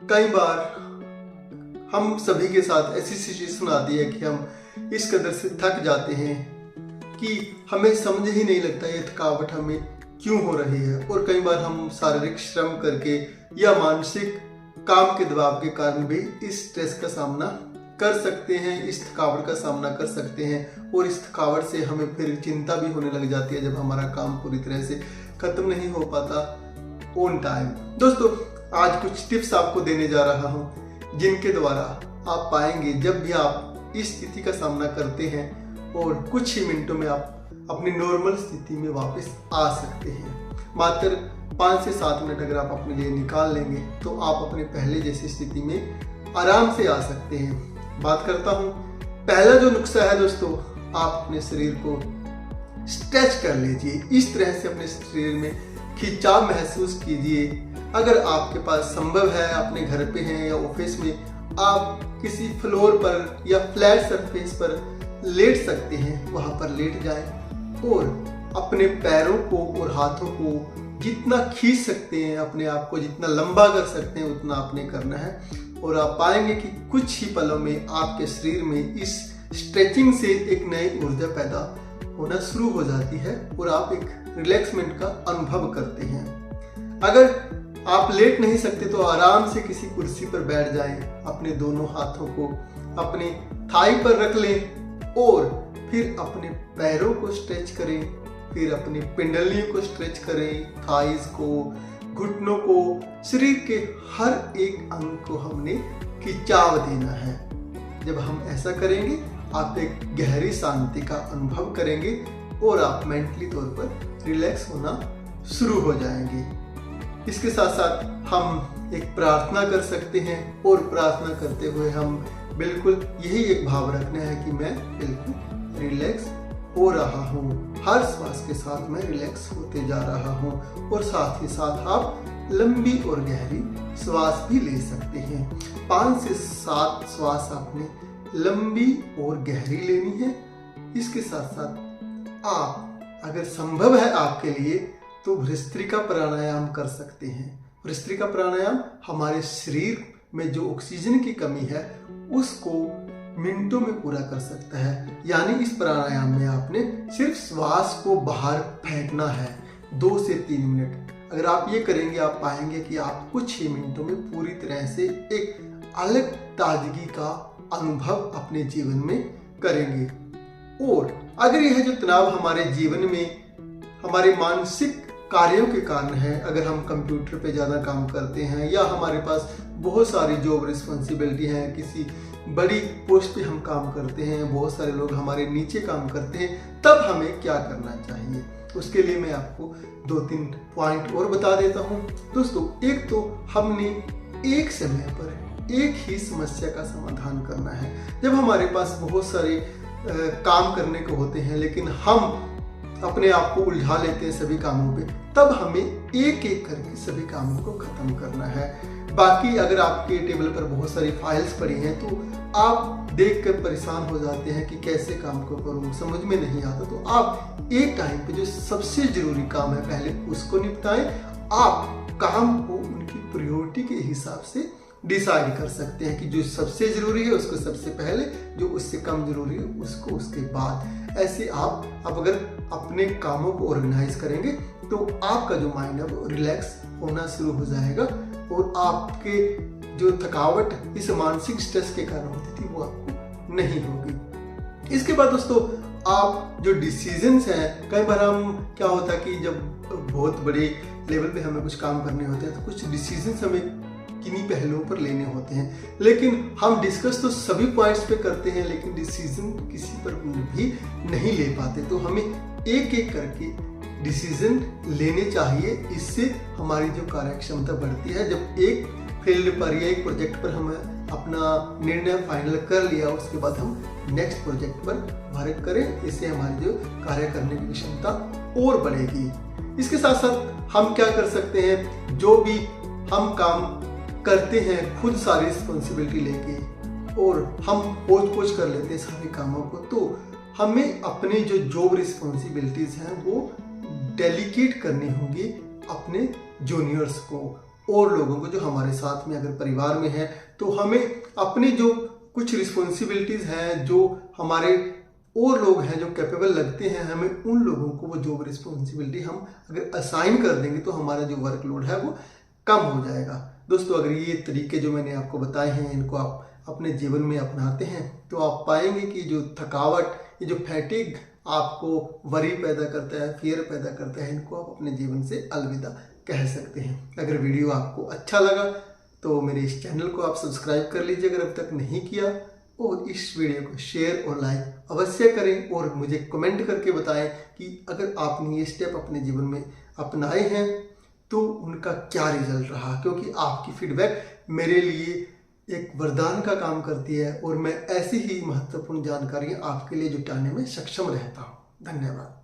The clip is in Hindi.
कई बार हम सभी के साथ ऐसी सिचुएशन आती है कि हम इस कदर से थक जाते हैं कि हमें समझ ही नहीं लगता ये थकावट हमें क्यों हो रही है। और कई बार हम शारीरिक श्रम करके या मानसिक काम के दबाव के कारण भी इस स्ट्रेस का सामना कर सकते हैं, इस थकावट का सामना कर सकते हैं। और इस थकावट से हमें फिर चिंता भी होने लग जाती है जब हमारा काम पूरी तरह से खत्म नहीं हो पाता ऑन टाइम। दोस्तों, आज कुछ टिप्स आपको देने जा रहा हूं जिनके द्वारा आप पाएंगे जब भी आप इस स्थिति का सामना करते हैं और कुछ ही मिनटों में आप अपनी नॉर्मल स्थिति में वापस आ सकते हैं। मात्र 5 से 7 मिनट अगर आप अपने लिए निकाल लेंगे तो आप अपने पहले जैसी स्थिति में आराम से आ सकते हैं। बात करता हूं, पहला जो नुस्खा है दोस्तों, आप अपने शरीर को स्ट्रेच कर लीजिए। इस तरह से अपने शरीर में खिंचाव महसूस कीजिए। अगर आपके पास संभव है, अपने घर पे हैं या ऑफिस में, आप किसी फ्लोर पर या फ्लैट सरफेस पर लेट सकते हैं, वहां पर लेट जाएं और अपने पैरों को और हाथों को जितना खींच सकते हैं, अपने आप को जितना लंबा कर सकते हैं उतना आपने करना है। और आप पाएंगे कि कुछ ही पलों में आपके शरीर में इस स्ट्रेचिंग से एक नई ऊर्जा पैदा होना शुरू हो जाती है और आप एक रिलैक्समेंट का अनुभव करते हैं। अगर आप लेट नहीं सकते तो आराम से किसी कुर्सी पर बैठ जाएं, अपने दोनों हाथों को अपने थाई पर रख लें और फिर अपने पैरों को स्ट्रेच करें, फिर अपनी पिंडलियों को स्ट्रेच करें, थाइज को, घुटनों को, शरीर के हर एक अंग को हमने खिंचाव देना है। जब हम ऐसा करेंगे आप एक गहरी शांति का अनुभव करेंगे और आप मेंटली तौर पर रिलैक्स होना शुरू हो जाएंगे। इसके साथ साथ हम एक प्रार्थना कर सकते हैं और प्रार्थना करते हुए हम बिल्कुल यही एक भाव रखना है कि मैं बिल्कुल रिलैक्स हो रहा हूँ, हर श्वास के साथ मैं रिलैक्स होते जा रहा हूँ। और साथ ही साथ आप लंबी और गहरी श्वास भी ले सकते हैं। 5 से 7 श्वास आपने लंबी और गहरी लेनी है। इसके साथ साथ आप अगर संभव है आपके लिए तो भस्त्रिका प्राणायाम कर सकते हैं। भस्त्रिका प्राणायाम हमारे शरीर में जो ऑक्सीजन की कमी है उसको मिनटों में पूरा कर सकता है। यानी इस प्राणायाम में आपने सिर्फ श्वास को बाहर फेंकना है 2 से 3 मिनट। अगर आप ये करेंगे आप पाएंगे कि आप कुछ ही मिनटों में पूरी तरह से एक अलग ताजगी का अनुभव अपने जीवन में करेंगे। और अगर यह जो तनाव हमारे जीवन में हमारे मानसिक कार्यों के कारण है, अगर हम कंप्यूटर पे ज़्यादा काम करते हैं या हमारे पास बहुत सारी जॉब रिस्पॉन्सिबिलिटी है, किसी बड़ी पोस्ट पे हम काम करते हैं, बहुत सारे लोग हमारे नीचे काम करते हैं, तब हमें क्या करना चाहिए उसके लिए मैं आपको 2-3 पॉइंट और बता देता हूँ। दोस्तों, एक तो हमने एक समय पर एक ही समस्या का समाधान करना है। जब हमारे पास बहुत सारे काम करने को होते हैं लेकिन हम अपने आप को उलझा लेते हैं सभी कामों पे, तब हमें एक एक करके सभी कामों को खत्म करना है। बाकी अगर आपके टेबल पर बहुत सारी फाइल्स पड़ी हैं तो आप देखकर परेशान हो जाते हैं कि कैसे काम को करूं, समझ में नहीं आता। तो आप एक टाइम पे जो सबसे जरूरी काम है पहले उसको निपटाएं। आप काम को उनकी प्रायोरिटी के हिसाब से डिसाइड कर सकते हैं कि जो सबसे जरूरी है उसको सबसे पहले, जो उससे कम जरूरी है उसको उसके बाद। ऐसे आप अब अगर अपने कामों को ऑर्गेनाइज करेंगे तो आपका जो माइंड है वो रिलैक्स होना शुरू हो जाएगा और आपके जो थकावट इस मानसिक स्ट्रेस के कारण होती थी वो आपको नहीं होगी। इसके बाद दोस्तों, आप जो डिसीजंस हैं, कई बार हम क्या होता है कि जब बहुत बड़े लेवल पे हमें कुछ काम करने होते हैं तो कुछ डिसीजंस हमें किन्हीं पहलुओं पर लेने होते हैं, लेकिन हम डिस्कस तो सभी पॉइंट्स पे करते हैं लेकिन डिसीजन किसी पर भी नहीं ले पाते। तो हमें एक एक करके डिसीजन लेने चाहिए, इससे हमारी जो कार्य क्षमता बढ़ती है। जब एक फील्ड पर या एक प्रोजेक्ट पर हम अपना निर्णय फाइनल कर लिया उसके बाद हम नेक्स्ट प्रोजेक्ट पर वर्क करें, इससे हमारी जो कार्य करने की क्षमता और बढ़ेगी। इसके साथ साथ हम क्या कर सकते हैं, जो भी हम काम करते हैं खुद सारी रिस्पॉन्सिबिलिटी लेके और हम पोच कर लेते हैं सारे कामों को, तो हमें अपने जो जॉब रिस्पॉन्सिबिलिटीज हैं वो डेलीकेट करनी होगी अपने जूनियर्स को और लोगों को जो हमारे साथ में अगर परिवार में है, तो हमें अपनी जो कुछ रिस्पॉन्सिबिलिटीज़ हैं, जो हमारे और लोग हैं जो कैपेबल लगते हैं, हमें उन लोगों को वो जॉब रिस्पॉन्सिबिलिटी हम अगर असाइन कर देंगे तो हमारा जो वर्कलोड है वो कम हो जाएगा। दोस्तों, अगर ये तरीके जो मैंने आपको बताए हैं इनको आप अपने जीवन में अपनाते हैं तो आप पाएंगे कि जो थकावट, ये जो फैटिग आपको वरी पैदा करता है, फियर पैदा करता है, इनको आप अपने जीवन से अलविदा कह सकते हैं। अगर वीडियो आपको अच्छा लगा तो मेरे इस चैनल को आप सब्सक्राइब कर लीजिए अगर अब तक नहीं किया, और इस वीडियो को शेयर और लाइक अवश्य करें और मुझे कमेंट करके बताएं कि अगर आपने ये स्टेप अपने जीवन में अपनाए हैं तो उनका क्या रिजल्ट रहा, क्योंकि आपकी फीडबैक मेरे लिए एक वरदान का काम करती है और मैं ऐसी ही महत्वपूर्ण जानकारियाँ आपके लिए जुटाने में सक्षम रहता हूँ। धन्यवाद।